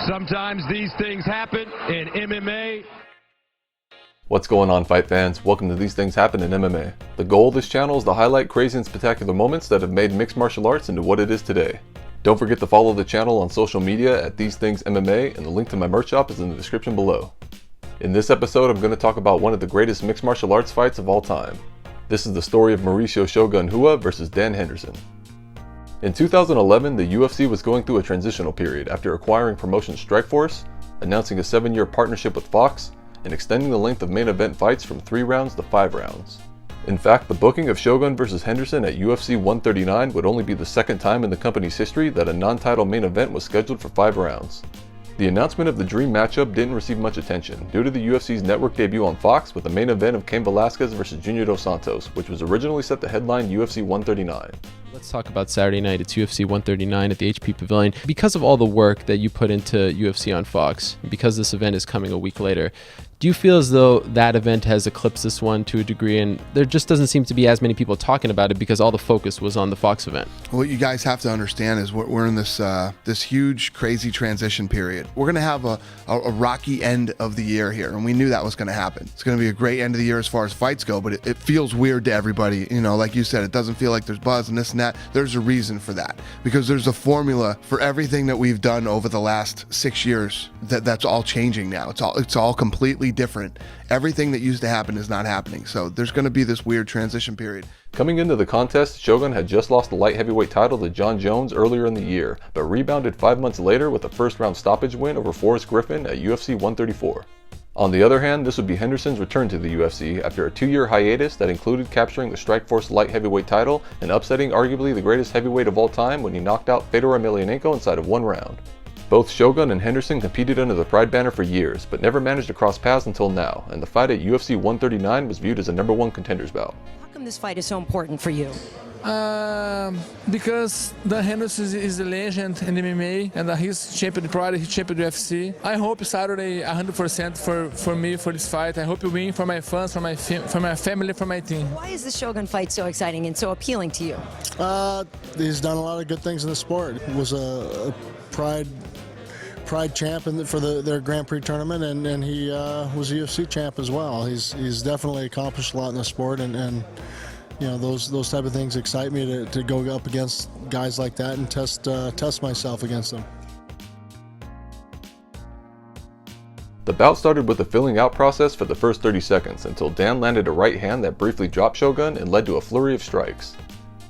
Sometimes these things happen in MMA. What's going on, fight fans? Welcome to These Things Happen in MMA. The goal of this channel is to highlight crazy and spectacular moments that have made mixed martial arts into what it is today. Don't forget to follow the channel on social media at These Things MMA, and the link to my merch shop is in the description below. In this episode, I'm going to talk about one of the greatest mixed martial arts fights of all time. This is the story of Mauricio Shogun Rua versus Dan Henderson. In 2011, the UFC was going through a transitional period after acquiring promotion Strikeforce, announcing a 7-year partnership with Fox, and extending the length of main event fights from 3 rounds to 5 rounds. In fact, the booking of Shogun versus Henderson at UFC 139 would only be the second time in the company's history that a non-title main event was scheduled for 5 rounds. The announcement of the dream matchup didn't receive much attention due to the UFC's network debut on Fox with the main event of Cain Velasquez versus Junior Dos Santos, which was originally set to headline UFC 139. Let's talk about Saturday night. It's UFC 139 at the HP Pavilion. Because of all the work that you put into UFC on Fox, because this event is coming a week later, do you feel as though that event has eclipsed this one to a degree, and there just doesn't seem to be as many people talking about it because all the focus was on the Fox event? What you guys have to understand is we're in this this huge, crazy transition period. We're going to have a rocky end of the year here, and we knew that was going to happen. It's going to be a great end of the year as far as fights go, but it feels weird to everybody. You know, like you said, it doesn't feel like there's buzz and this and that. There's a reason for that, because there's a formula for everything that we've done over the last 6 years that's all changing now. It's all completely different. Everything that used to happen is not happening. So there's going to be this weird transition period. Coming into the contest, Shogun had just lost the light heavyweight title to John Jones earlier in the year, but rebounded 5 months later with a first-round stoppage win over Forrest Griffin at UFC 134. On the other hand, this would be Henderson's return to the UFC after a 2-year hiatus that included capturing the Strikeforce light heavyweight title and upsetting arguably the greatest heavyweight of all time when he knocked out Fedor Emelianenko inside of 1 round. Both Shogun and Henderson competed under the Pride banner for years, but never managed to cross paths until now, and the fight at UFC 139 was viewed as a #1 contenders bout. How come this fight is so important for you? Because Dan Henderson is a legend in MMA, and he's champion Pride, he's champion UFC. I hope Saturday 100% for me for this fight. I hope you win for my fans, for my family, for my team. Why is the Shogun fight so exciting and so appealing to you? He's done a lot of good things in the sport. He was a Pride champ for their Grand Prix tournament, and he was a UFC champ as well. He's definitely accomplished a lot in the sport, and you know, those type of things excite me to go up against guys like that and test myself against them. The bout started with a filling out process for the first 30 seconds until Dan landed a right hand that briefly dropped Shogun and led to a flurry of strikes.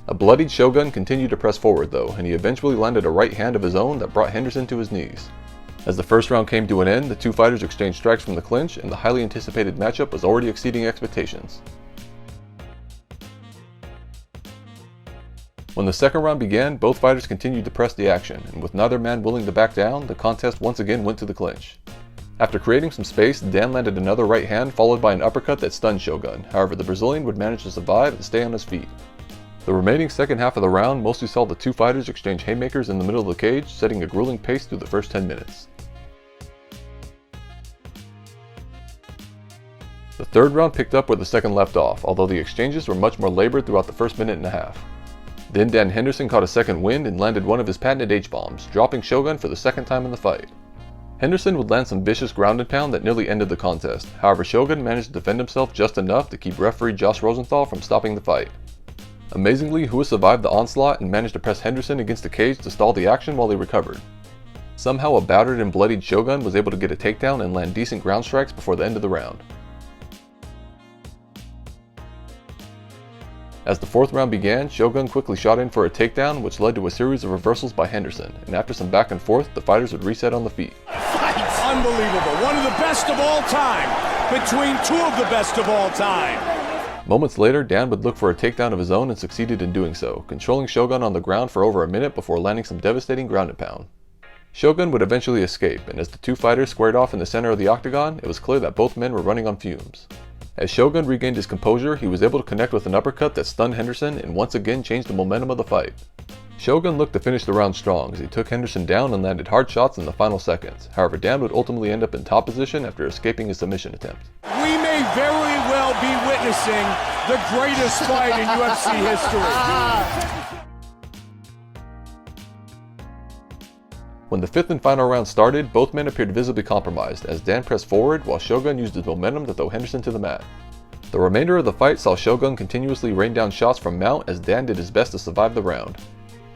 A bloodied Shogun continued to press forward though, and he eventually landed a right hand of his own that brought Henderson to his knees. As the first round came to an end, the two fighters exchanged strikes from the clinch, and the highly anticipated matchup was already exceeding expectations. When the second round began, both fighters continued to press the action, and with neither man willing to back down, the contest once again went to the clinch. After creating some space, Dan landed another right hand followed by an uppercut that stunned Shogun. However, the Brazilian would manage to survive and stay on his feet. The remaining second half of the round mostly saw the two fighters exchange haymakers in the middle of the cage, setting a grueling pace through the first 10 minutes. The third round picked up where the second left off, although the exchanges were much more labored throughout the first minute and a half. Then Dan Henderson caught a second wind and landed one of his patented H-bombs, dropping Shogun for the second time in the fight. Henderson would land some vicious ground and pound that nearly ended the contest. However, Shogun managed to defend himself just enough to keep referee Josh Rosenthal from stopping the fight. Amazingly, Rua survived the onslaught and managed to press Henderson against the cage to stall the action while he recovered. Somehow a battered and bloodied Shogun was able to get a takedown and land decent ground strikes before the end of the round. As the fourth round began, Shogun quickly shot in for a takedown, which led to a series of reversals by Henderson, and after some back and forth, the fighters would reset on the feet. Unbelievable. One of the best of all time between two of the best of all time. Moments later, Dan would look for a takedown of his own and succeeded in doing so, controlling Shogun on the ground for over a minute before landing some devastating ground and pound. Shogun would eventually escape, and as the two fighters squared off in the center of the octagon, it was clear that both men were running on fumes. As Shogun regained his composure, he was able to connect with an uppercut that stunned Henderson and once again changed the momentum of the fight. Shogun looked to finish the round strong as he took Henderson down and landed hard shots in the final seconds. However, Dan would ultimately end up in top position after escaping his submission attempt. We may very well be witnessing the greatest fight in UFC history. When the fifth and final round started, both men appeared visibly compromised as Dan pressed forward while Shogun used his momentum to throw Henderson to the mat. The remainder of the fight saw Shogun continuously rain down shots from mount as Dan did his best to survive the round.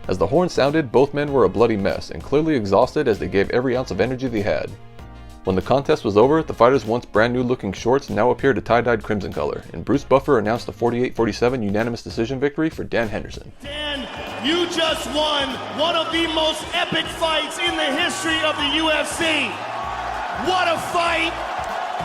As the horn sounded, both men were a bloody mess and clearly exhausted as they gave every ounce of energy they had. When the contest was over, the fighters' once brand new looking shorts now appeared a tie-dyed crimson color, and Bruce Buffer announced a 48-47 unanimous decision victory for Dan Henderson. Dan, you just won one of the most epic fights in the history of the UFC. What a fight!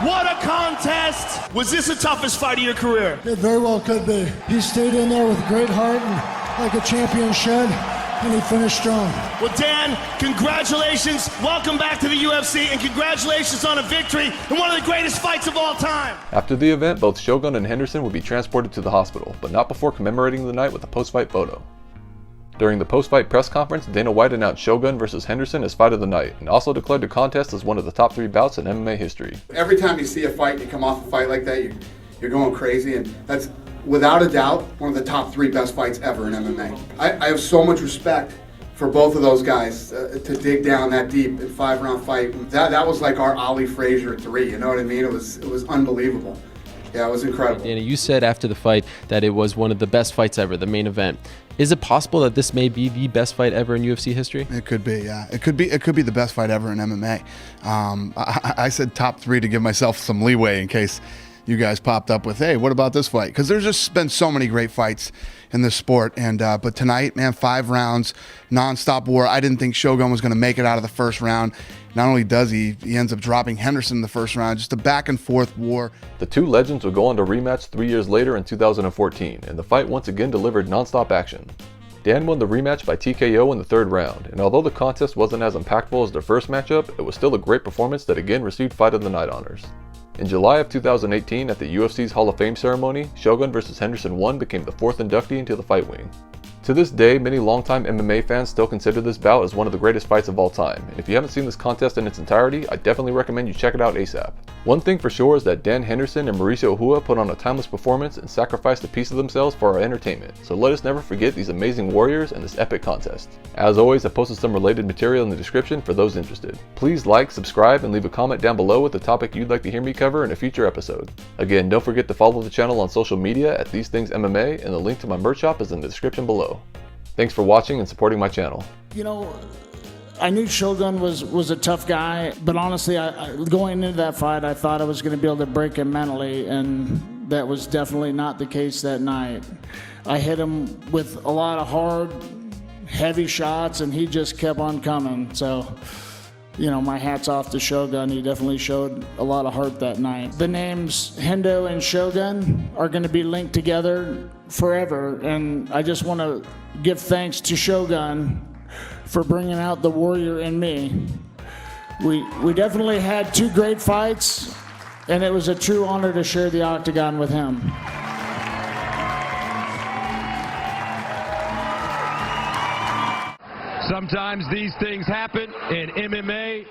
What a contest! Was this the toughest fight of your career? It very well could be. He stayed in there with great heart and like a champion should, and he finished strong. Well, Dan, congratulations. Welcome back to the UFC, and congratulations on a victory in one of the greatest fights of all time. After the event, both Shogun and Henderson would be transported to the hospital, but not before commemorating the night with a post-fight photo. During the post-fight press conference, Dana White announced Shogun vs. Henderson as fight of the night, and also declared the contest as one of the top 3 bouts in MMA history. Every time you see a fight and you come off a fight like that, you're going crazy, and that's without a doubt one of the top 3 best fights ever in MMA. I have so much respect for both of those guys to dig down that deep in 5-round fight. That was like our Ali Frazier at 3, you know what I mean? It was unbelievable. Yeah, it was incredible. Dana, you said after the fight that it was one of the best fights ever, the main event. Is it possible that this may be the best fight ever in UFC history? It could be, yeah. It could be the best fight ever in MMA. I said top 3 to give myself some leeway in case you guys popped up with, hey, what about this fight? Because there's just been so many great fights in this sport, and but tonight, man, 5 rounds, nonstop war. I didn't think Shogun was going to make it out of the first round. Not only does he ends up dropping Henderson in the first round. Just a back and forth war. The two legends would go on to rematch 3 years later in 2014, and the fight once again delivered nonstop action. Dan won the rematch by TKO in the 3rd round, and although the contest wasn't as impactful as their first matchup, it was still a great performance that again received Fight of the Night honors. In July of 2018, at the UFC's Hall of Fame ceremony, Shogun vs. Henderson 1 became the 4th inductee into the fight wing. To this day, many longtime MMA fans still consider this bout as one of the greatest fights of all time, and if you haven't seen this contest in its entirety, I definitely recommend you check it out ASAP. One thing for sure is that Dan Henderson and Mauricio put on a timeless performance and sacrificed a piece of themselves for our entertainment, so let us never forget these amazing warriors and this epic contest. As always, I posted some related material in the description for those interested. Please like, subscribe, and leave a comment down below with the topic you'd like to hear me cover in a future episode. Again, don't forget to follow the channel on social media at These Things MMA, and the link to my merch shop is in the description below. Thanks for watching and supporting my channel. You know, I knew Shogun was a tough guy, but honestly, going into that fight, I thought I was going to be able to break him mentally, and that was definitely not the case that night. I hit him with a lot of hard, heavy shots, and he just kept on coming. So, you know, my hat's off to Shogun. He definitely showed a lot of heart that night. The names Hendo and Shogun are going to be linked together forever, and I just want to give thanks to Shogun for bringing out the warrior in me. We definitely had 2 great fights, and it was a true honor to share the octagon with him. Sometimes these things happen in MMA.